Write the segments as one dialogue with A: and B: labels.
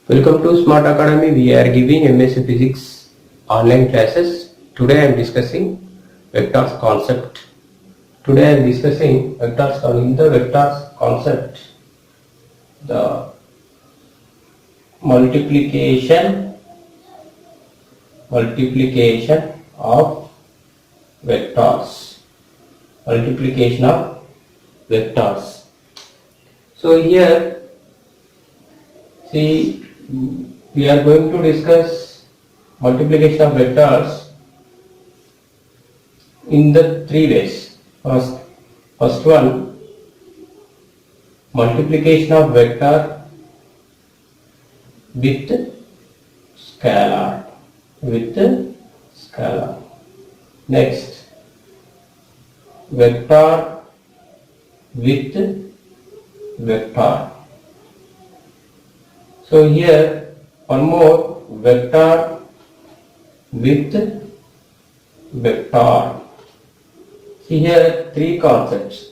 A: Welcome to Smart Academy. We are giving MSc Physics online classes. Today I am discussing vectors concept. Today I am discussing vectors in the vectors concept. The multiplication of vectors. Multiplication of vectors. So here, see, we are going to discuss multiplication of vectors in the three ways. First one, multiplication of vector with scalar. Next, vector with vector. So here one more, vector with vector. See here three concepts.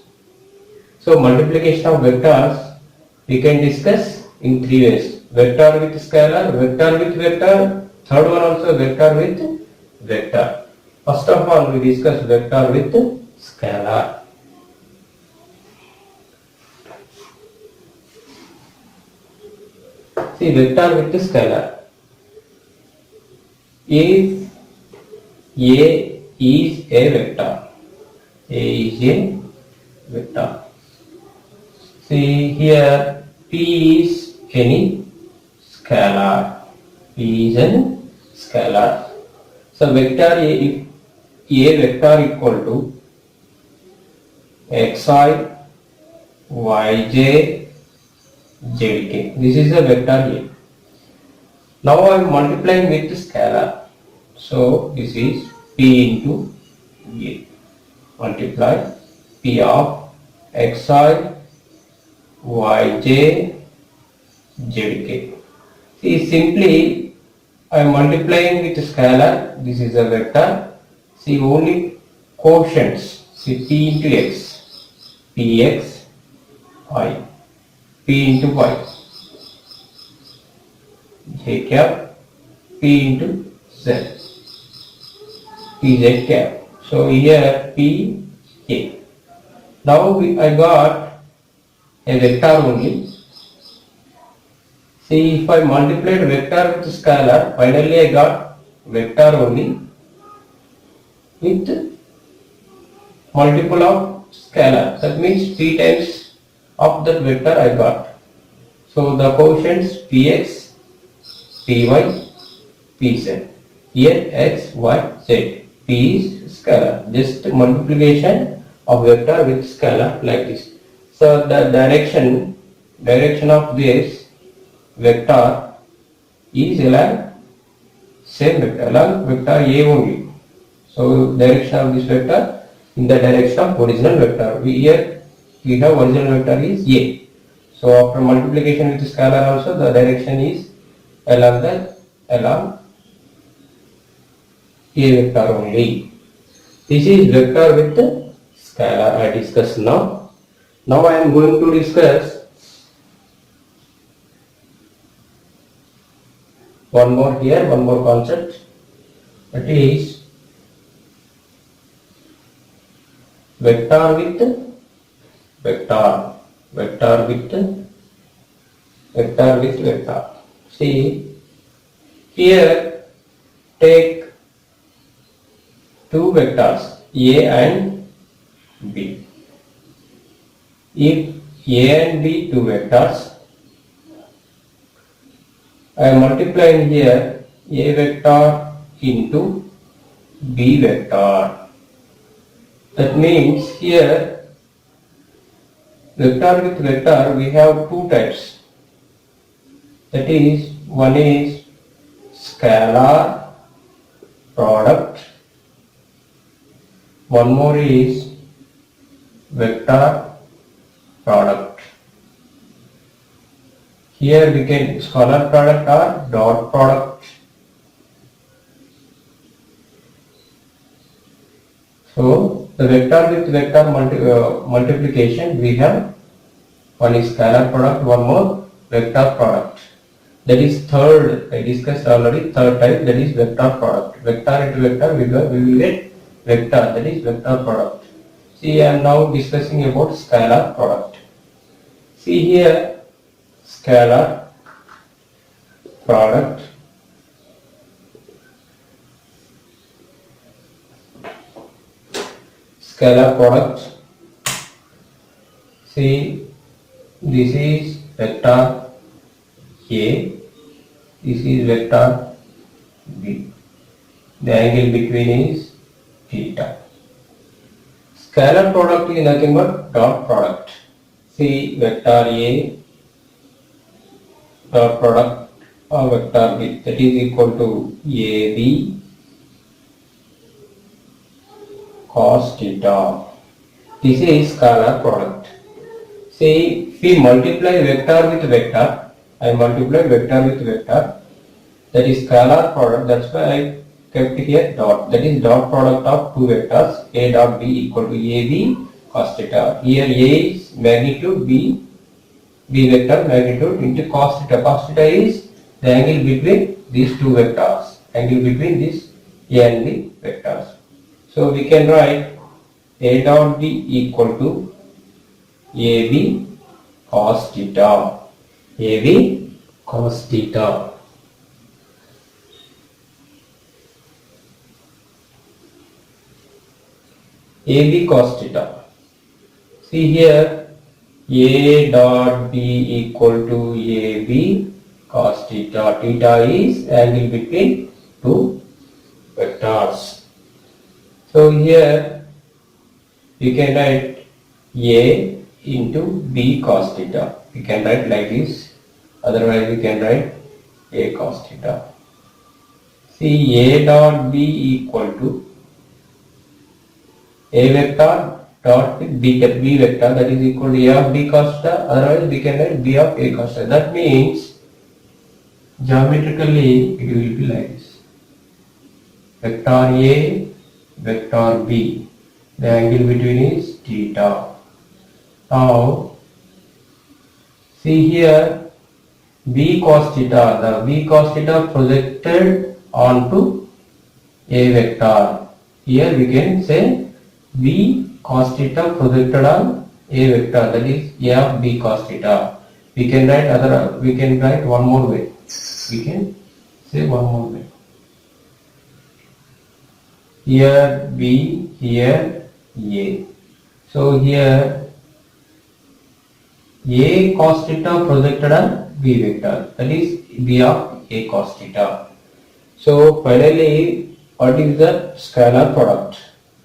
A: So multiplication of vectors we can discuss in three ways. Vector with scalar, vector with vector, third one also vector with vector. First of all we discuss vector with scalar. See, vector with scalar. If A is a vector, See here P is any scalar. So vector A, if A vector equal to xi, yj, zk. This is a vector A. Now I am multiplying with scalar. So this is P into A. Multiply P of xi, yj, zk. See, simply I am multiplying with scalar. This is a vector. See, only quotients. See, P into x, px, y. P into y, j cap, P into z, pz cap. So here P, A. Now I got a vector only. See, if I multiplied vector with scalar, finally I got vector only with multiple of scalar. That means 3 times of that vector I got. So the quotients px, py, pz. Here x, y, z. P is scalar. Just multiplication of vector with scalar like this. So the direction of this vector is along same vector, along vector A only. So direction of this vector in the direction of original vector. Here we have original vector is A. So after multiplication with scalar also the direction is along A vector only. This is vector with scalar I discussed now. Now I am going to discuss one more concept, that is vector with vector. See, here take two vectors A and B. If A and B two vectors, I am multiplying here A vector into B vector. That means here vector with vector we have two types. That is, one is scalar product, one more is vector product. Here we can scalar product or dot product. So the vector with vector multiplication we have one is scalar product, one more vector product. That is third, I discussed already, third type, that is vector product. Vector into vector, we will get vector, that is vector product. See, I am now discussing about scalar product. See here, scalar product. Scalar product. See, this is vector A, this is vector B. The angle between is theta. Scalar product is nothing but dot product. See, vector A dot product of vector B, that is equal to AB cos theta. This is scalar product. See, if we multiply vector with vector, I multiply vector with vector, that is scalar product, that's why I kept here dot, that is dot product of two vectors, A dot B equal to AB cos theta. Here A is magnitude, B vector magnitude into cos theta. Cos theta is the angle between these two vectors, angle between this A and B vectors. So we can write A dot B equal to AB cos theta. AB cos theta. AB cos theta. See here, A dot B equal to AB cos theta. Theta is angle between two vectors. So here we can write A into B cos theta. We can write like this. Otherwise we can write A cos theta. See, A dot B equal to A vector dot B vector, that is equal to A of B cos theta. Otherwise we can write B of A cos theta. That means geometrically it will be like this. Vector A, vector B. The angle between is theta. Now see here, B cos theta, the B cos theta projected onto A vector. Here we can say B cos theta projected on A vector, that is A of B cos theta. We can write one more way. We can say one more way. Here B, here A. So here A cos theta projected on B vector, that is B of A cos theta. So finally, what is the scalar product?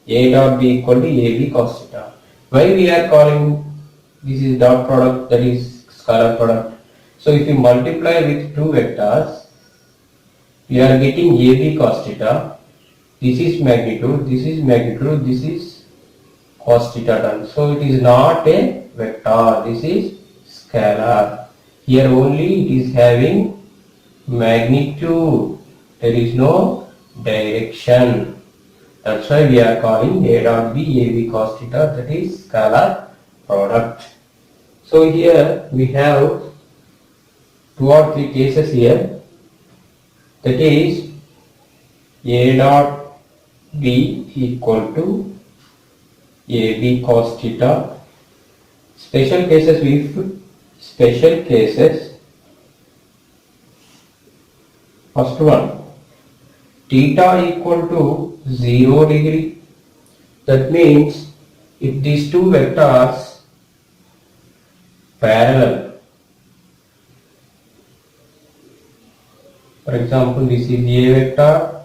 A: A dot B equal to AB cos theta. Why we are calling this is dot product, that is scalar product? So if you multiply with two vectors, we are getting AB cos theta. This is magnitude, this is magnitude, this is cos theta done. So it is not a vector, this is scalar. Here only it is having magnitude, there is no direction. That's why we are calling A dot B AB cos theta, that is scalar product. So here we have two or three cases here, that is A dot B equal to AB cos theta. Special cases, first one, theta equal to 0 degree. That means if these two vectors parallel, for example this is A vector,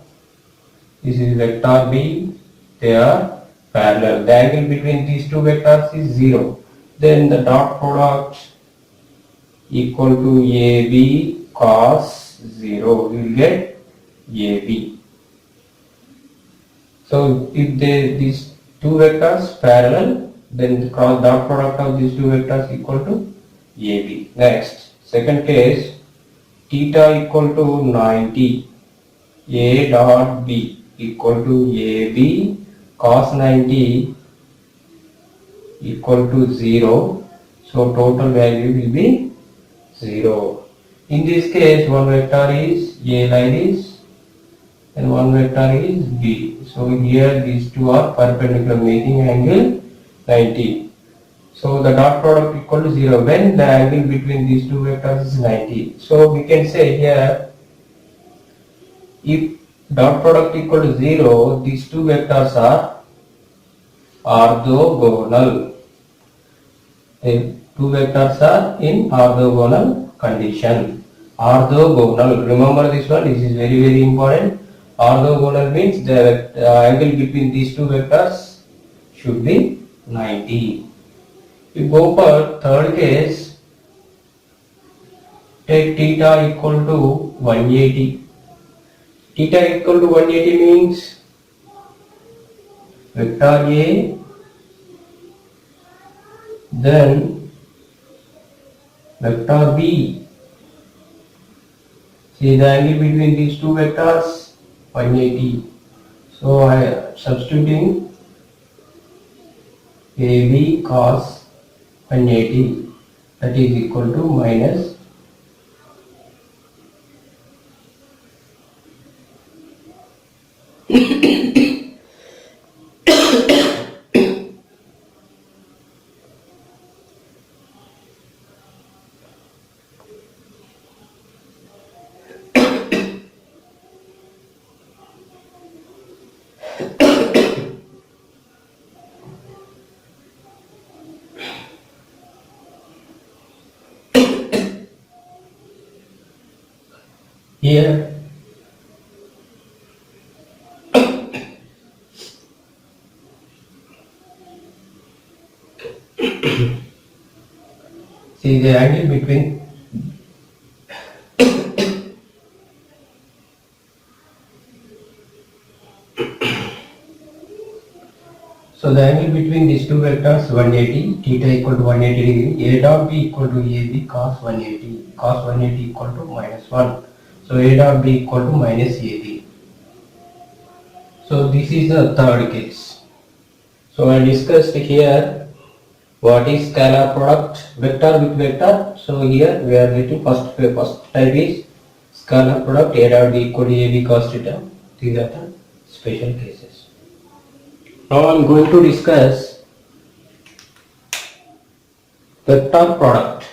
A: this is vector B, they are parallel, the angle between these two vectors is 0, then the dot product equal to AB cos 0, we will get AB. So if these two vectors parallel, then the cross dot product of these two vectors equal to AB. Next, second case, theta equal to 90, A dot B equal to AB cos 90 equal to 0. So total value will be 0. In this case, one vector is A like this and one vector is B. So here these two are perpendicular, making angle 90. So the dot product equal to 0 when the angle between these two vectors is 90. So we can say here, if dot product equal to 0, these two vectors are orthogonal. The two vectors are in orthogonal condition. Orthogonal. Remember this one. This is very very important. Orthogonal means the angle between these two vectors should be 90. You go for third case. Take theta equal to 180. Theta equal to 180 means vector A, then vector B. See the angle between these two vectors 180. So I am substituting AB cos 180, that is equal to minus here. See the angle between so the angle between these two vectors 180, theta equal to 180 degree, A dot B equal to AB cos 180, cos 180 equal to minus 1. So A dot B equal to minus AB. So this is the third case. So I discussed here what is scalar product, vector with vector. So here we are getting first type is scalar product, A dot B equal to AB cos theta. These are the special cases. Now I am going to discuss vector product.